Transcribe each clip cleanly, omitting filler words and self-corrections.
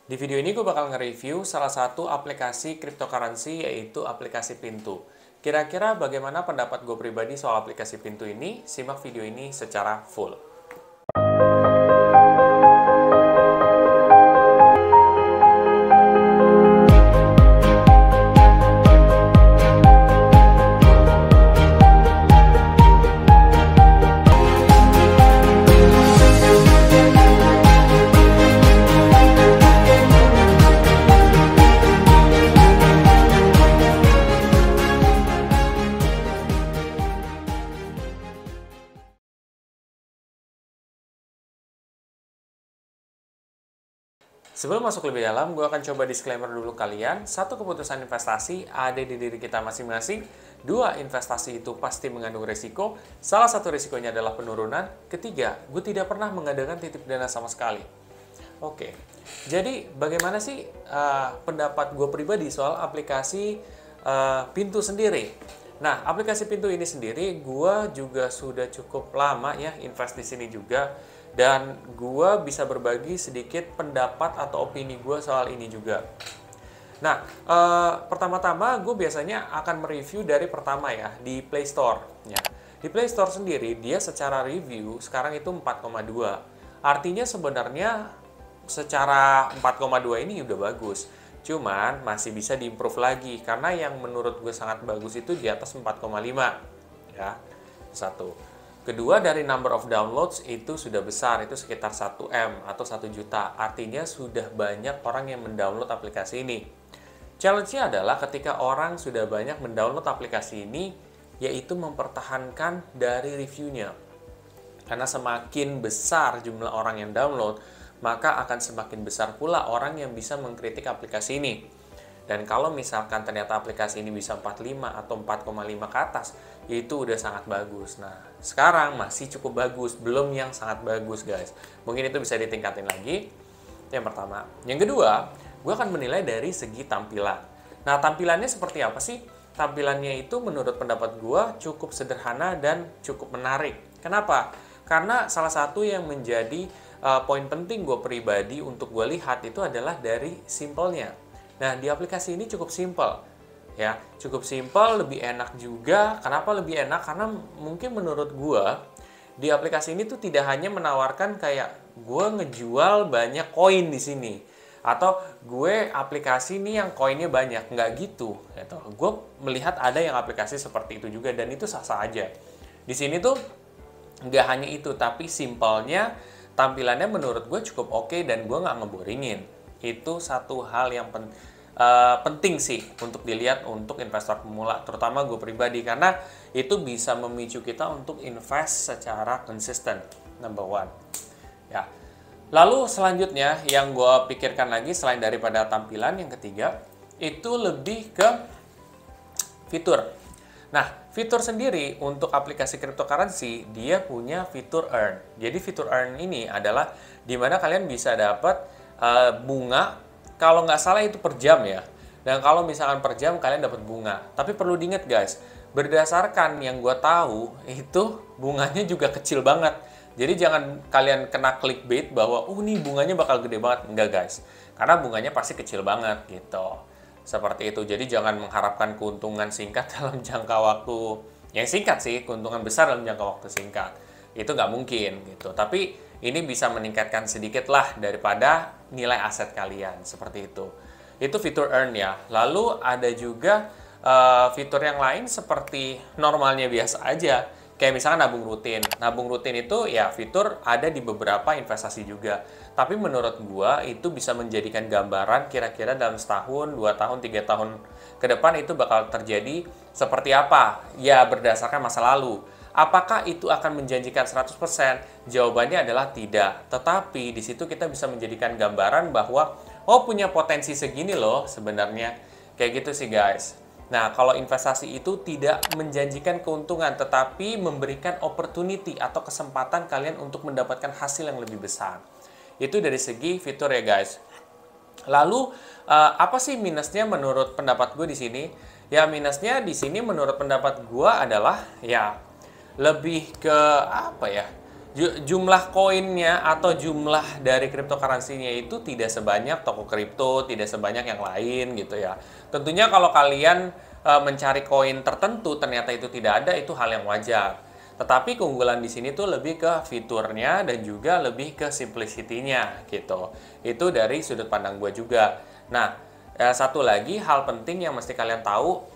Di video ini gue bakal nge-review salah satu aplikasi cryptocurrency yaitu aplikasi Pintu. Kira-kira bagaimana pendapat gue pribadi soal aplikasi Pintu ini? Simak video ini secara full. Sebelum masuk lebih dalam, gue akan coba disclaimer dulu kalian. Satu, keputusan investasi ada di diri kita masing-masing. Dua, investasi itu pasti mengandung resiko. Salah satu resikonya adalah penurunan. Ketiga, gue tidak pernah mengadakan titip dana sama sekali. Oke, jadi bagaimana sih pendapat gue pribadi soal aplikasi Pintu sendiri? Nah, aplikasi Pintu ini sendiri, gue juga sudah cukup lama ya invest di sini juga. Dan gue bisa berbagi sedikit pendapat atau opini gue soal ini juga. Nah, pertama-tama gue biasanya akan mereview dari pertama ya, di Play Store. Ya. Di Play Store sendiri, dia secara review sekarang itu 4,2. Artinya sebenarnya secara 4,2 ini udah bagus. Cuman masih bisa diimprove lagi, karena yang menurut gue sangat bagus itu di atas 4,5. Ya, satu. Kedua, dari number of downloads itu sudah besar, itu sekitar 1M atau 1 juta. Artinya sudah banyak orang yang mendownload aplikasi ini. Challenge-nya adalah ketika orang sudah banyak mendownload aplikasi ini, yaitu mempertahankan dari reviewnya. Karena semakin besar jumlah orang yang download, maka akan semakin besar pula orang yang bisa mengkritik aplikasi ini. Dan kalau misalkan ternyata aplikasi ini bisa 45 atau 4,5 ke atas, itu udah sangat bagus. Nah, sekarang masih cukup bagus, belum yang sangat bagus, guys. Mungkin itu bisa ditingkatin lagi. Yang pertama. Yang kedua, gue akan menilai dari segi tampilan. Nah, tampilannya seperti apa sih? Tampilannya itu menurut pendapat gue cukup sederhana dan cukup menarik. Kenapa? Karena salah satu yang menjadi poin penting gue pribadi untuk gue lihat itu adalah dari simpelnya. Nah, di aplikasi ini cukup simple. Ya, cukup simple, lebih enak juga. Kenapa lebih enak? Karena mungkin menurut gue, di aplikasi ini tuh tidak hanya menawarkan kayak gue ngejual banyak koin di sini. Atau gue aplikasi ini yang koinnya banyak. Nggak gitu. Gitu. Gue melihat ada yang aplikasi seperti itu juga, dan itu sah-sah aja. Di sini tuh nggak hanya itu, tapi simpelnya, tampilannya menurut gue cukup oke dan gue nggak ngeboringin. Itu satu hal yang penting sih untuk dilihat untuk investor pemula, terutama gue pribadi, karena itu bisa memicu kita untuk invest secara konsisten, number one. Ya. Lalu selanjutnya yang gue pikirkan lagi selain daripada tampilan, yang ketiga itu lebih ke fitur. Nah, fitur sendiri untuk aplikasi cryptocurrency, dia punya fitur earn. Jadi fitur earn ini adalah dimana kalian bisa dapat bunga, kalau nggak salah itu per jam ya. Dan kalau misalkan per jam kalian dapat bunga. Tapi perlu diingat guys, berdasarkan yang gue tahu, itu bunganya juga kecil banget. Jadi jangan kalian kena clickbait bahwa, nih bunganya bakal gede banget. Enggak guys, karena bunganya pasti kecil banget gitu. Seperti itu, jadi jangan mengharapkan keuntungan singkat dalam jangka waktu yang singkat sih, keuntungan besar dalam jangka waktu singkat. Itu nggak mungkin gitu. Tapi ini bisa meningkatkan sedikit lah daripada nilai aset kalian, seperti itu. Itu fitur earn ya. Lalu ada juga fitur yang lain seperti normalnya biasa aja. Kayak misalnya nabung rutin. Nabung rutin itu ya fitur ada di beberapa investasi juga. Tapi menurut gua itu bisa menjadikan gambaran kira-kira dalam setahun, 2 tahun, 3 tahun ke depan itu bakal terjadi seperti apa. Ya berdasarkan masa lalu. Apakah itu akan menjanjikan 100%? Jawabannya adalah tidak. Tetapi di situ kita bisa menjadikan gambaran bahwa punya potensi segini loh sebenarnya. Kayak gitu sih guys. Nah, kalau investasi itu tidak menjanjikan keuntungan tetapi memberikan opportunity atau kesempatan kalian untuk mendapatkan hasil yang lebih besar. Itu dari segi fitur ya guys. Lalu apa sih minusnya menurut pendapat gue di sini? Ya minusnya di sini menurut pendapat gue adalah ya lebih ke apa ya? jumlah koinnya atau jumlah dari cryptocurrency-nya itu tidak sebanyak toko kripto, tidak sebanyak yang lain gitu ya. Tentunya kalau kalian mencari koin tertentu ternyata itu tidak ada, itu hal yang wajar. Tetapi keunggulan di sini tuh lebih ke fiturnya dan juga lebih ke simplicity-nya gitu. Itu dari sudut pandang gue juga. Nah, satu lagi hal penting yang mesti kalian tahu,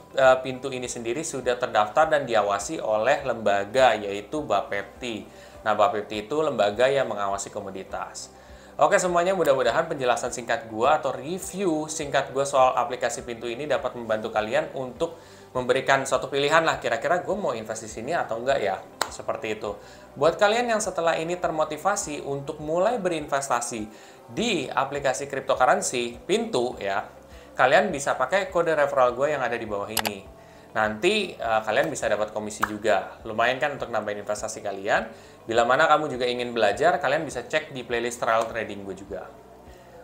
pintu ini sendiri sudah terdaftar dan diawasi oleh lembaga yaitu Bapepti. Nah, Bapepti itu lembaga yang mengawasi komoditas. Oke semuanya, mudah-mudahan penjelasan singkat gua atau review singkat gua soal aplikasi Pintu ini dapat membantu kalian untuk memberikan suatu pilihan lah, kira-kira gue mau investasi sini atau enggak ya, seperti itu. Buat kalian yang setelah ini termotivasi untuk mulai berinvestasi di aplikasi cryptocurrency Pintu ya, kalian bisa pakai kode referral gue yang ada di bawah ini. Nanti kalian bisa dapat komisi juga. Lumayan kan untuk nambahin investasi kalian. Bila mana kamu juga ingin belajar, kalian bisa cek di playlist trial trading gue juga.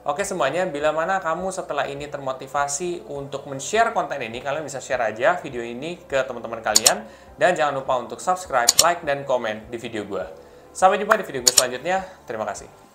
Oke semuanya, bila mana kamu setelah ini termotivasi untuk men-share konten ini, kalian bisa share aja video ini ke teman-teman kalian. Dan jangan lupa untuk subscribe, like, dan komen di video gue. Sampai jumpa di video gue selanjutnya. Terima kasih.